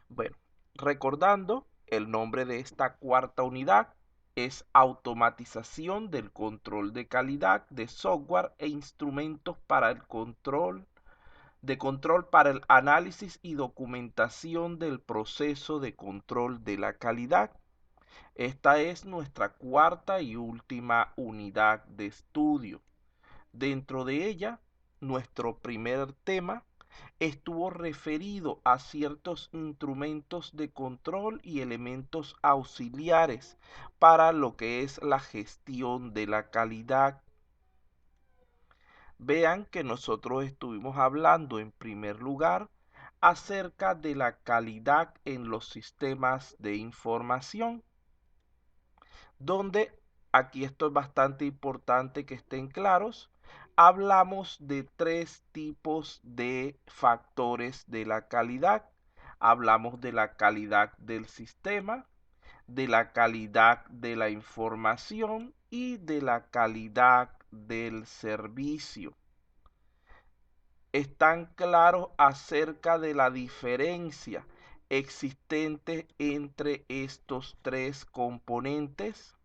Bueno, recordando, el nombre de esta cuarta unidad es automatización del control de calidad de software e instrumentos para el control para el análisis y documentación del proceso de control de la calidad. Esta es nuestra cuarta y última unidad de estudio. Dentro de ella, nuestro primer tema estuvo referido a ciertos instrumentos de control y elementos auxiliares para lo que es la gestión de la calidad. Vean que nosotros estuvimos hablando en primer lugar acerca de la calidad en los sistemas de información, donde aquí esto es bastante importante que estén claros. Hablamos de tres tipos de factores de la calidad. Hablamos de la calidad del sistema, de la calidad de la información y de la calidad del servicio. ¿Están claros acerca de la diferencia existente entre estos tres componentes?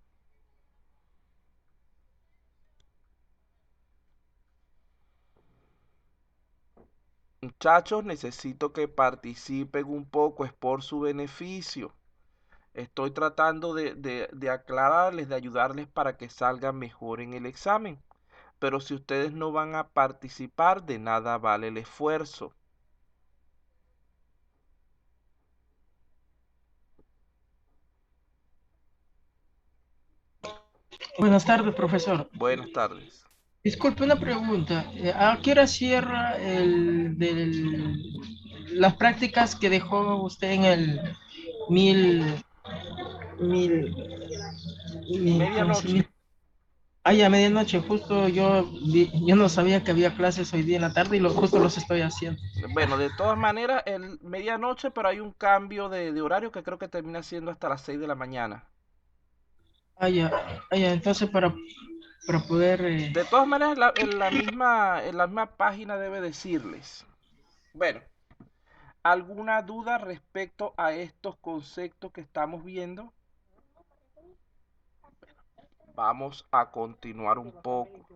Muchachos, necesito que participen un poco, es por su beneficio. Estoy tratando de aclararles, de ayudarles para que salgan mejor en el examen. Pero si ustedes no van a participar, de nada vale el esfuerzo. Buenas tardes, profesor. Buenas tardes. Disculpe una pregunta. ¿A qué hora cierra las prácticas que dejó usted en el mil, mil, ¿cómo se Medianoche. llama? A medianoche, justo yo no sabía que había clases hoy día en la tarde y justo los estoy haciendo. Bueno, de todas maneras, el medianoche, pero hay un cambio de horario que creo que termina siendo hasta las 6 de la mañana. Entonces para poder... De todas maneras, en la misma página debe decirles. Bueno, ¿alguna duda respecto a estos conceptos que estamos viendo? Vamos a continuar un poco.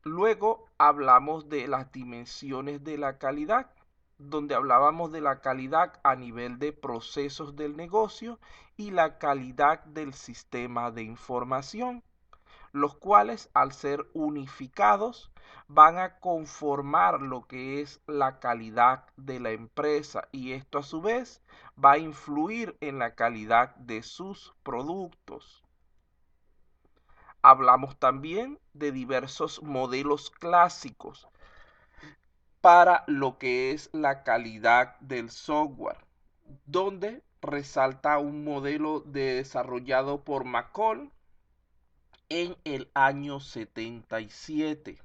Luego hablamos de las dimensiones de la calidad, donde hablábamos de la calidad a nivel de procesos del negocio y la calidad del sistema de información, los cuales al ser unificados van a conformar lo que es la calidad de la empresa y esto a su vez va a influir en la calidad de sus productos. Hablamos también de diversos modelos clásicos para lo que es la calidad del software, donde resalta un modelo desarrollado por McCall en el año 77,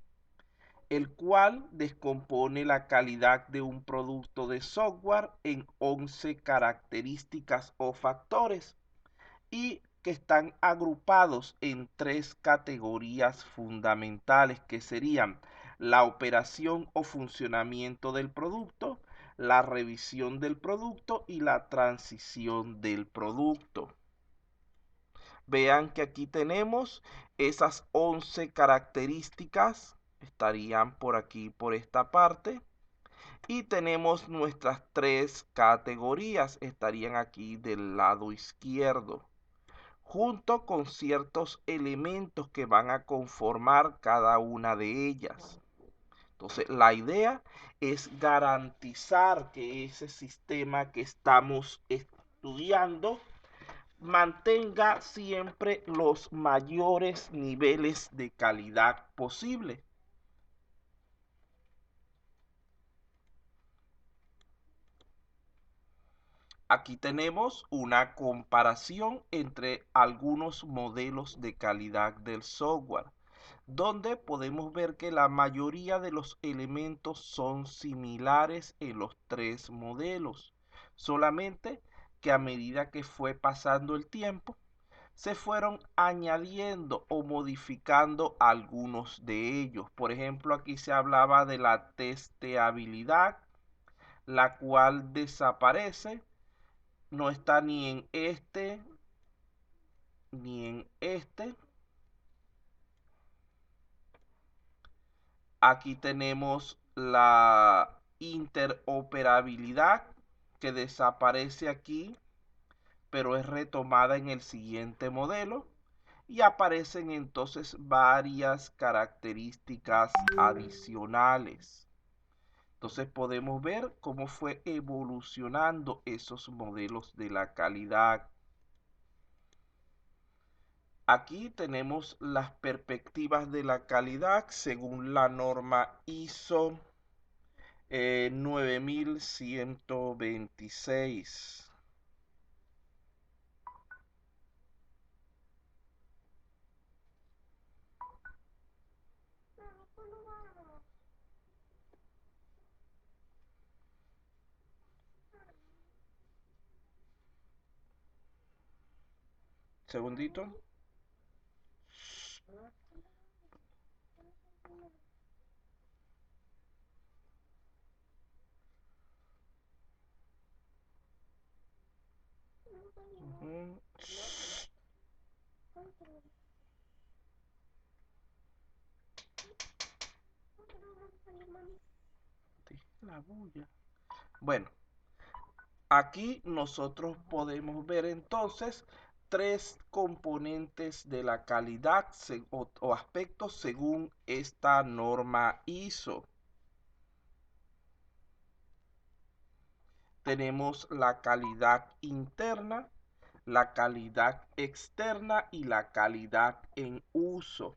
el cual descompone la calidad de un producto de software en 11 características o factores y que están agrupados en tres categorías fundamentales que serían la operación o funcionamiento del producto, la revisión del producto y la transición del producto. Vean que aquí tenemos esas 11 características, estarían por aquí, por esta parte, y tenemos nuestras tres categorías, estarían aquí del lado izquierdo, junto con ciertos elementos que van a conformar cada una de ellas. Entonces, la idea es garantizar que ese sistema que estamos estudiando mantenga siempre los mayores niveles de calidad posible. Aquí tenemos una comparación entre algunos modelos de calidad del software, donde podemos ver que la mayoría de los elementos son similares en los tres modelos, solamente que a medida que fue pasando el tiempo, se fueron añadiendo o modificando algunos de ellos. Por ejemplo, aquí se hablaba de la testeabilidad, la cual desaparece, no está ni en este ni en este. Aquí tenemos la interoperabilidad que desaparece aquí, pero es retomada en el siguiente modelo y aparecen entonces varias características adicionales. Entonces podemos ver cómo fue evolucionando esos modelos de la calidad. Aquí tenemos las perspectivas de la calidad según la norma ISO 9126. Segundito. La bulla. Bueno, aquí nosotros podemos ver entonces tres componentes de la calidad o aspectos según esta norma ISO. Tenemos la calidad interna, la calidad externa y la calidad en uso.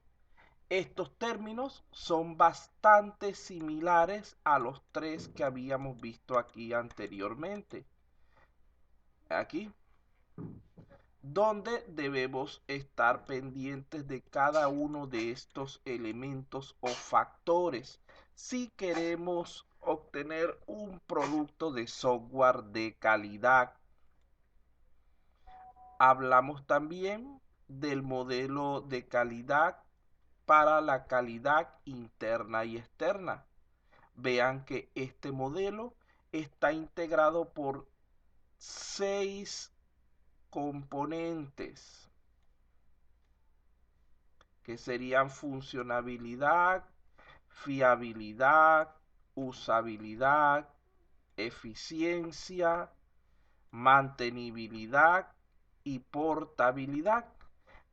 Estos términos son bastante similares a los tres que habíamos visto aquí anteriormente. Aquí, donde debemos estar pendientes de cada uno de estos elementos o factores si queremos obtener un producto de software de calidad. Hablamos también del modelo de calidad para la calidad interna y externa. Vean que este modelo está integrado por 6 componentes que serían funcionabilidad, fiabilidad, usabilidad, eficiencia, mantenibilidad y portabilidad,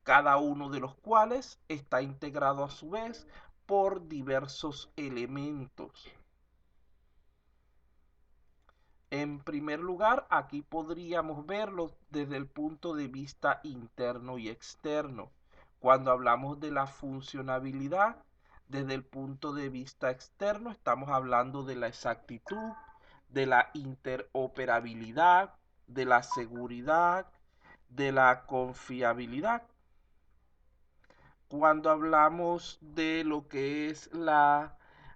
cada uno de los cuales está integrado a su vez por diversos elementos. En primer lugar, aquí podríamos verlo desde el punto de vista interno y externo. Cuando hablamos de la funcionabilidad, desde el punto de vista externo, estamos hablando de la exactitud, de la interoperabilidad, de la seguridad, de la confiabilidad. Cuando hablamos de lo que es la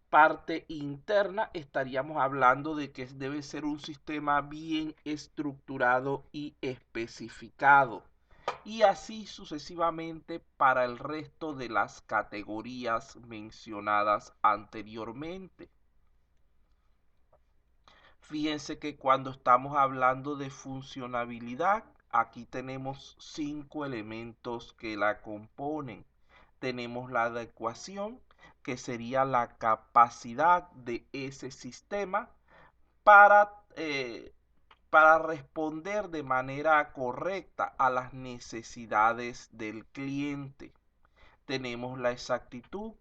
parte interna, estaríamos hablando de que debe ser un sistema bien estructurado y especificado. Y así sucesivamente para el resto de las categorías mencionadas anteriormente. Fíjense que cuando estamos hablando de funcionabilidad, aquí tenemos 5 elementos que la componen. Tenemos la adecuación, que sería la capacidad de ese sistema para, para responder de manera correcta a las necesidades del cliente. Tenemos la exactitud,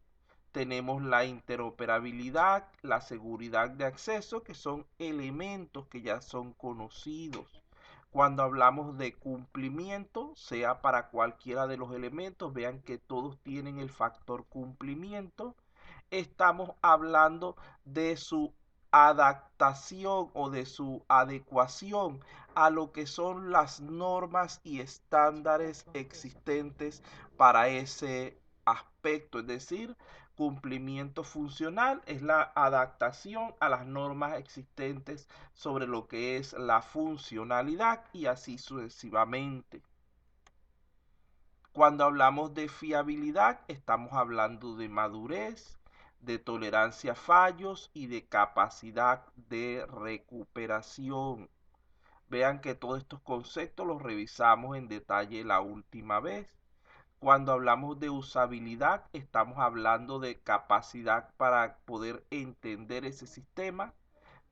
tenemos la interoperabilidad, la seguridad de acceso, que son elementos que ya son conocidos. Cuando hablamos de cumplimiento, sea para cualquiera de los elementos, vean que todos tienen el factor cumplimiento. Estamos hablando de su adaptación o de su adecuación a lo que son las normas y estándares existentes para ese aspecto, es decir, cumplimiento funcional es la adaptación a las normas existentes sobre lo que es la funcionalidad y así sucesivamente. Cuando hablamos de fiabilidad, estamos hablando de madurez, de tolerancia a fallos y de capacidad de recuperación. Vean que todos estos conceptos los revisamos en detalle la última vez. Cuando hablamos de usabilidad, estamos hablando de capacidad para poder entender ese sistema,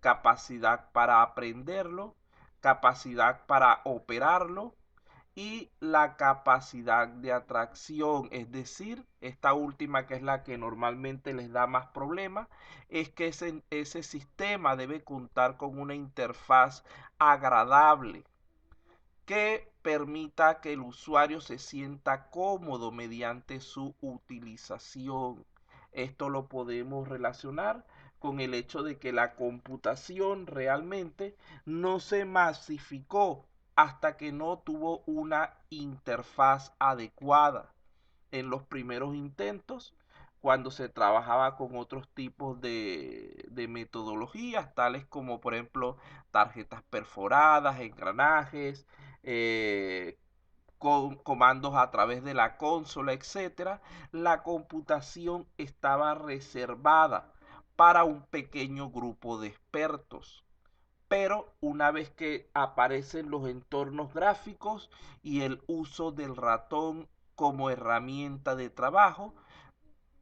capacidad para aprenderlo, capacidad para operarlo y la capacidad de atracción, es decir, esta última que es la que normalmente les da más problemas, es que ese sistema debe contar con una interfaz agradable que permita que el usuario se sienta cómodo mediante su utilización. Esto lo podemos relacionar con el hecho de que la computación realmente no se masificó hasta que no tuvo una interfaz adecuada. En los primeros intentos, cuando se trabajaba con otros tipos de metodologías, tales como por ejemplo tarjetas perforadas, engranajes, con comandos a través de la consola, etcétera, la computación estaba reservada para un pequeño grupo de expertos. Pero una vez que aparecen los entornos gráficos y el uso del ratón como herramienta de trabajo,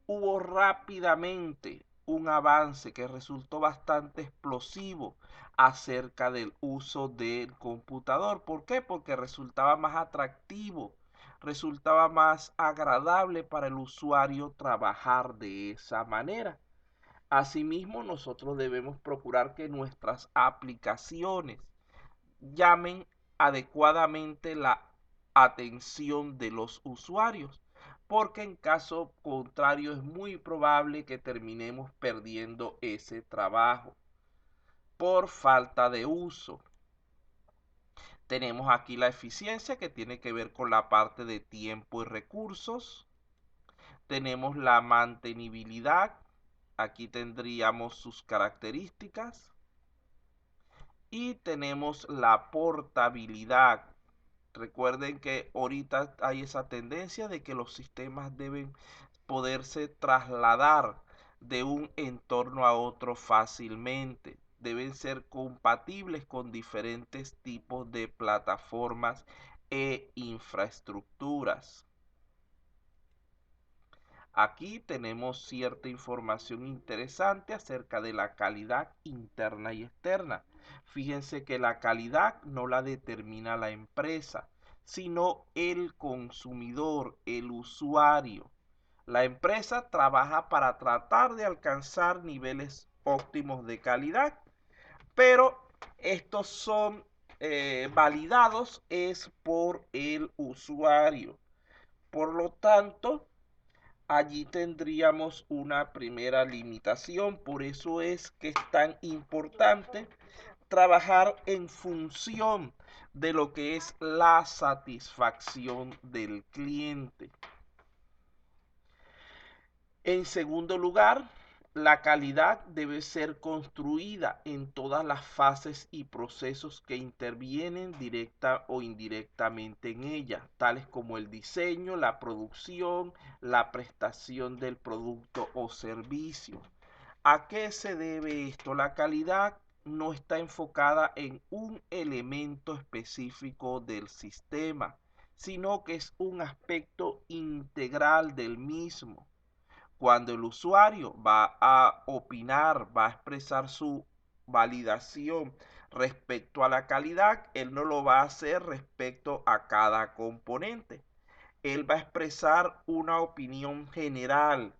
hubo rápidamente un avance que resultó bastante explosivo acerca del uso del computador. ¿Por qué? Porque resultaba más atractivo, resultaba más agradable para el usuario trabajar de esa manera. Asimismo, nosotros debemos procurar que nuestras aplicaciones llamen adecuadamente la atención de los usuarios, porque en caso contrario es muy probable que terminemos perdiendo ese trabajo por falta de uso. Tenemos aquí la eficiencia que tiene que ver con la parte de tiempo y recursos. Tenemos la mantenibilidad. Aquí tendríamos sus características. Y tenemos la portabilidad. Recuerden que ahorita hay esa tendencia de que los sistemas deben poderse trasladar de un entorno a otro fácilmente. Deben ser compatibles con diferentes tipos de plataformas e infraestructuras. Aquí tenemos cierta información interesante acerca de la calidad interna y externa. Fíjense que la calidad no la determina la empresa, sino el consumidor, el usuario. La empresa trabaja para tratar de alcanzar niveles óptimos de calidad, pero estos son validados es por el usuario. Por lo tanto, allí tendríamos una primera limitación. Por eso es que es tan importante trabajar en función de lo que es la satisfacción del cliente. En segundo lugar, la calidad debe ser construida en todas las fases y procesos que intervienen directa o indirectamente en ella, tales como el diseño, la producción, la prestación del producto o servicio. ¿A qué se debe esto? La calidad no está enfocada en un elemento específico del sistema, sino que es un aspecto integral del mismo. Cuando el usuario va a opinar, va a expresar su validación respecto a la calidad, él no lo va a hacer respecto a cada componente. Él va a expresar una opinión general,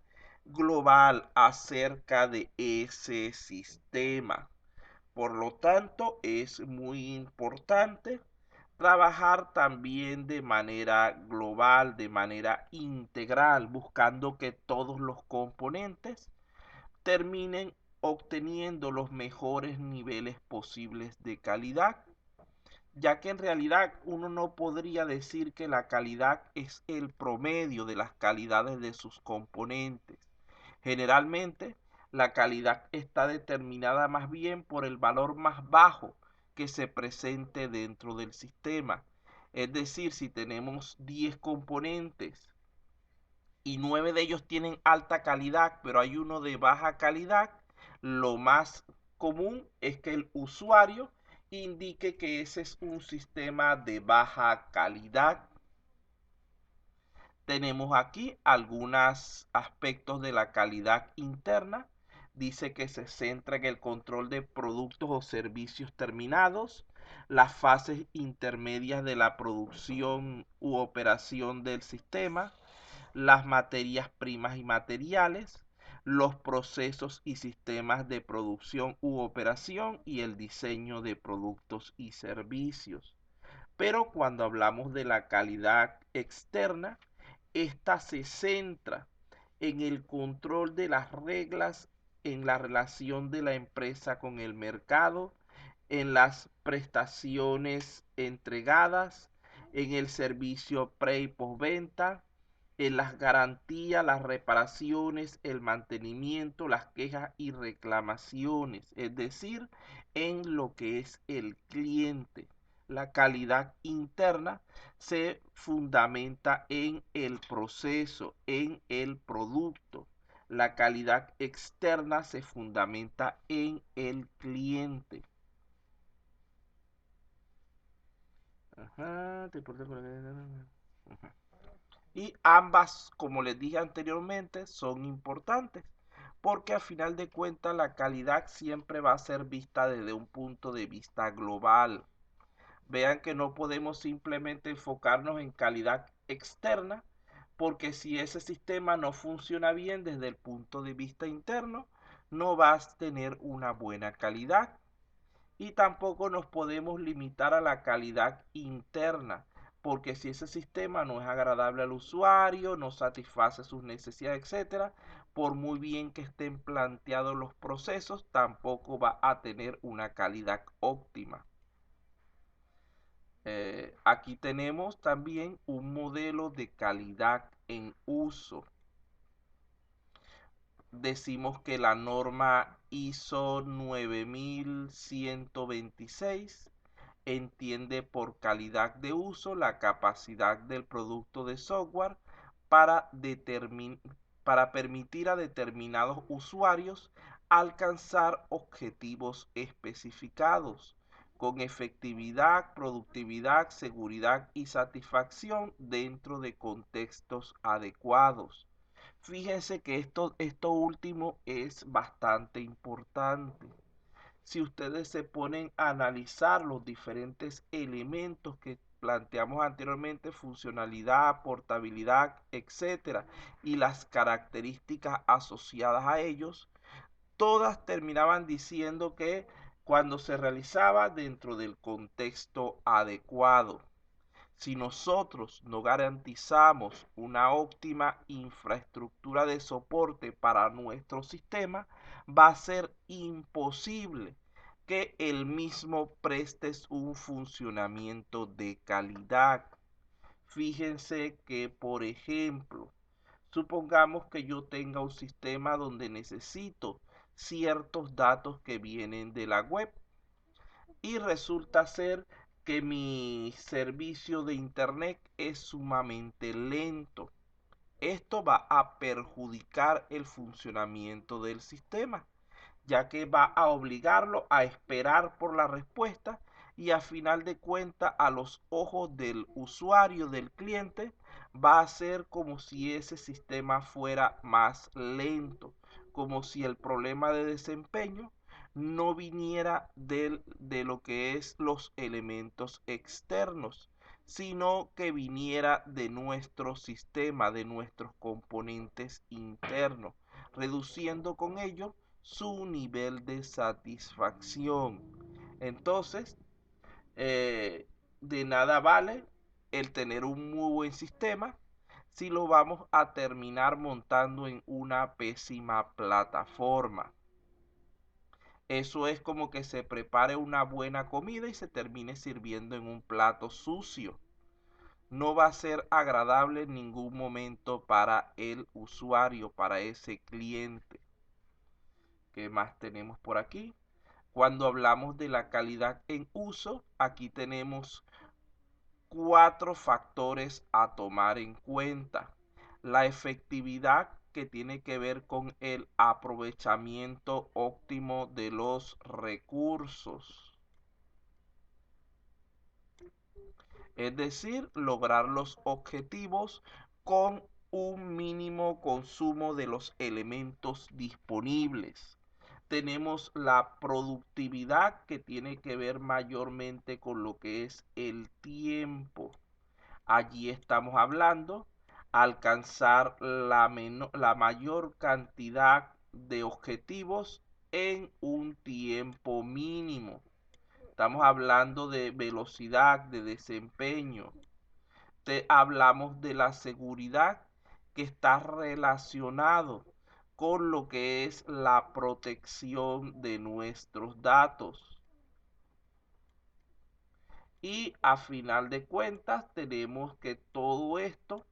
global, acerca de ese sistema. Por lo tanto, es muy importante trabajar también de manera global, de manera integral, buscando que todos los componentes terminen obteniendo los mejores niveles posibles de calidad, ya que en realidad uno no podría decir que la calidad es el promedio de las calidades de sus componentes. Generalmente, la calidad está determinada más bien por el valor más bajo que se presente dentro del sistema. Es decir, si tenemos 10 componentes y 9 de ellos tienen alta calidad, pero hay uno de baja calidad, lo más común es que el usuario indique que ese es un sistema de baja calidad. Tenemos aquí algunos aspectos de la calidad interna. Dice que se centra en el control de productos o servicios terminados, las fases intermedias de la producción u operación del sistema, las materias primas y materiales, los procesos y sistemas de producción u operación y el diseño de productos y servicios. Pero cuando hablamos de la calidad externa, esta se centra en el control de las reglas en la relación de la empresa con el mercado, en las prestaciones entregadas, en el servicio pre y postventa, en las garantías, las reparaciones, el mantenimiento, las quejas y reclamaciones, es decir, en lo que es el cliente. La calidad interna se fundamenta en el proceso, en el producto. La calidad externa se fundamenta en el cliente. Ajá, y ambas, como les dije anteriormente, son importantes, porque a final de cuentas la calidad siempre va a ser vista desde un punto de vista global. Vean que no podemos simplemente enfocarnos en calidad externa, porque si ese sistema no funciona bien desde el punto de vista interno, no vas a tener una buena calidad. Y tampoco nos podemos limitar a la calidad interna, porque si ese sistema no es agradable al usuario, no satisface sus necesidades, etcétera, por muy bien que estén planteados los procesos, tampoco va a tener una calidad óptima. Aquí tenemos también un modelo de calidad en uso. Decimos que la norma ISO 9126 entiende por calidad de uso la capacidad del producto de software para, para permitir a determinados usuarios alcanzar objetivos especificados con efectividad, productividad, seguridad y satisfacción dentro de contextos adecuados. Fíjense que esto último es bastante importante. Si ustedes se ponen a analizar los diferentes elementos que planteamos anteriormente, funcionalidad, portabilidad, etcétera, y las características asociadas a ellos, todas terminaban diciendo que cuando se realizaba dentro del contexto adecuado. Si nosotros no garantizamos una óptima infraestructura de soporte para nuestro sistema, va a ser imposible que el mismo preste un funcionamiento de calidad. Fíjense que, por ejemplo, supongamos que yo tenga un sistema donde necesito ciertos datos que vienen de la web y resulta ser que mi servicio de internet es sumamente lento. Esto va a perjudicar el funcionamiento del sistema, ya que va a obligarlo a esperar por la respuesta y a final de cuentas a los ojos del usuario, del cliente, va a ser como si ese sistema fuera más lento, como si el problema de desempeño no viniera de lo que es los elementos externos, sino que viniera de nuestro sistema, de nuestros componentes internos, reduciendo con ello su nivel de satisfacción. Entonces, de nada vale el tener un muy buen sistema si lo vamos a terminar montando en una pésima plataforma. Eso es como que se prepare una buena comida y se termine sirviendo en un plato sucio. No va a ser agradable en ningún momento para el usuario, para ese cliente. ¿Qué más tenemos por aquí? Cuando hablamos de la calidad en uso, aquí tenemos 4 factores a tomar en cuenta. la efectividad, que tiene que ver con el aprovechamiento óptimo de los recursos. Es decir, lograr los objetivos con un mínimo consumo de los elementos disponibles. Tenemos la productividad, que tiene que ver mayormente con lo que es el tiempo. Allí estamos hablando alcanzar la mayor cantidad de objetivos en un tiempo mínimo. Estamos hablando de velocidad, de desempeño. Hablamos de la seguridad, que está relacionado con lo que es la protección de nuestros datos. Y a final de cuentas tenemos que todo esto,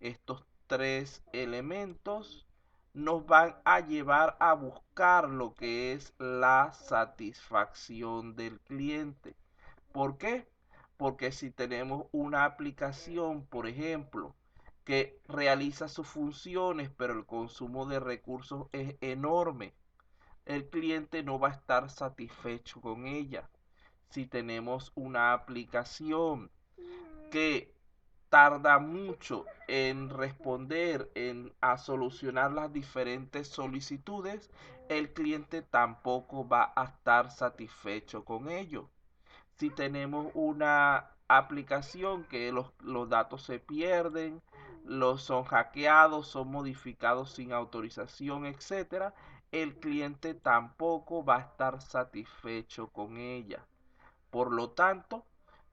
estos tres elementos, nos van a llevar a buscar lo que es la satisfacción del cliente. ¿Por qué? Porque si tenemos una aplicación, por ejemplo, que realiza sus funciones, pero el consumo de recursos es enorme, el cliente no va a estar satisfecho con ella. Si tenemos una aplicación que tarda mucho en responder, a solucionar las diferentes solicitudes, el cliente tampoco va a estar satisfecho con ello. Si tenemos una aplicación que los datos se pierden, son hackeados, son modificados sin autorización, etcétera, el cliente tampoco va a estar satisfecho con ella. Por lo tanto,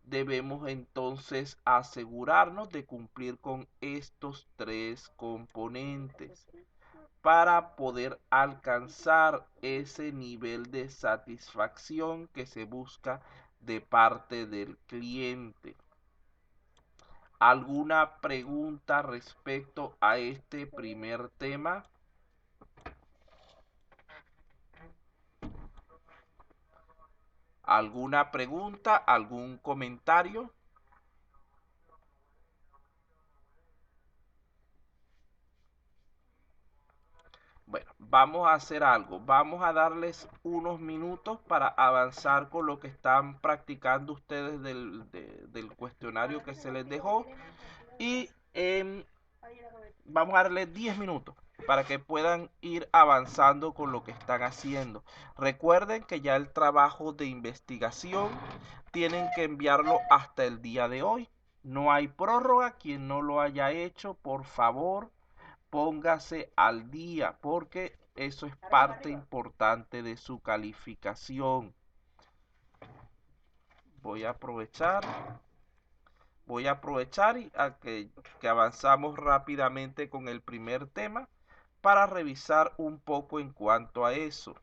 debemos entonces asegurarnos de cumplir con estos tres componentes para poder alcanzar ese nivel de satisfacción que se busca de parte del cliente. ¿Alguna pregunta respecto a este primer tema? ¿Alguna pregunta? ¿Algún comentario? Bueno, vamos a hacer algo. Vamos a darles unos minutos para avanzar con lo que están practicando ustedes del cuestionario que se les dejó. Y vamos a darles 10 minutos para que puedan ir avanzando con lo que están haciendo. Recuerden que ya el trabajo de investigación tienen que enviarlo hasta el día de hoy. No hay prórroga. Quien no lo haya hecho, por favor, póngase al día, porque eso es parte importante de su calificación. Voy a aprovechar y que avanzamos rápidamente con el primer tema para revisar un poco en cuanto a eso.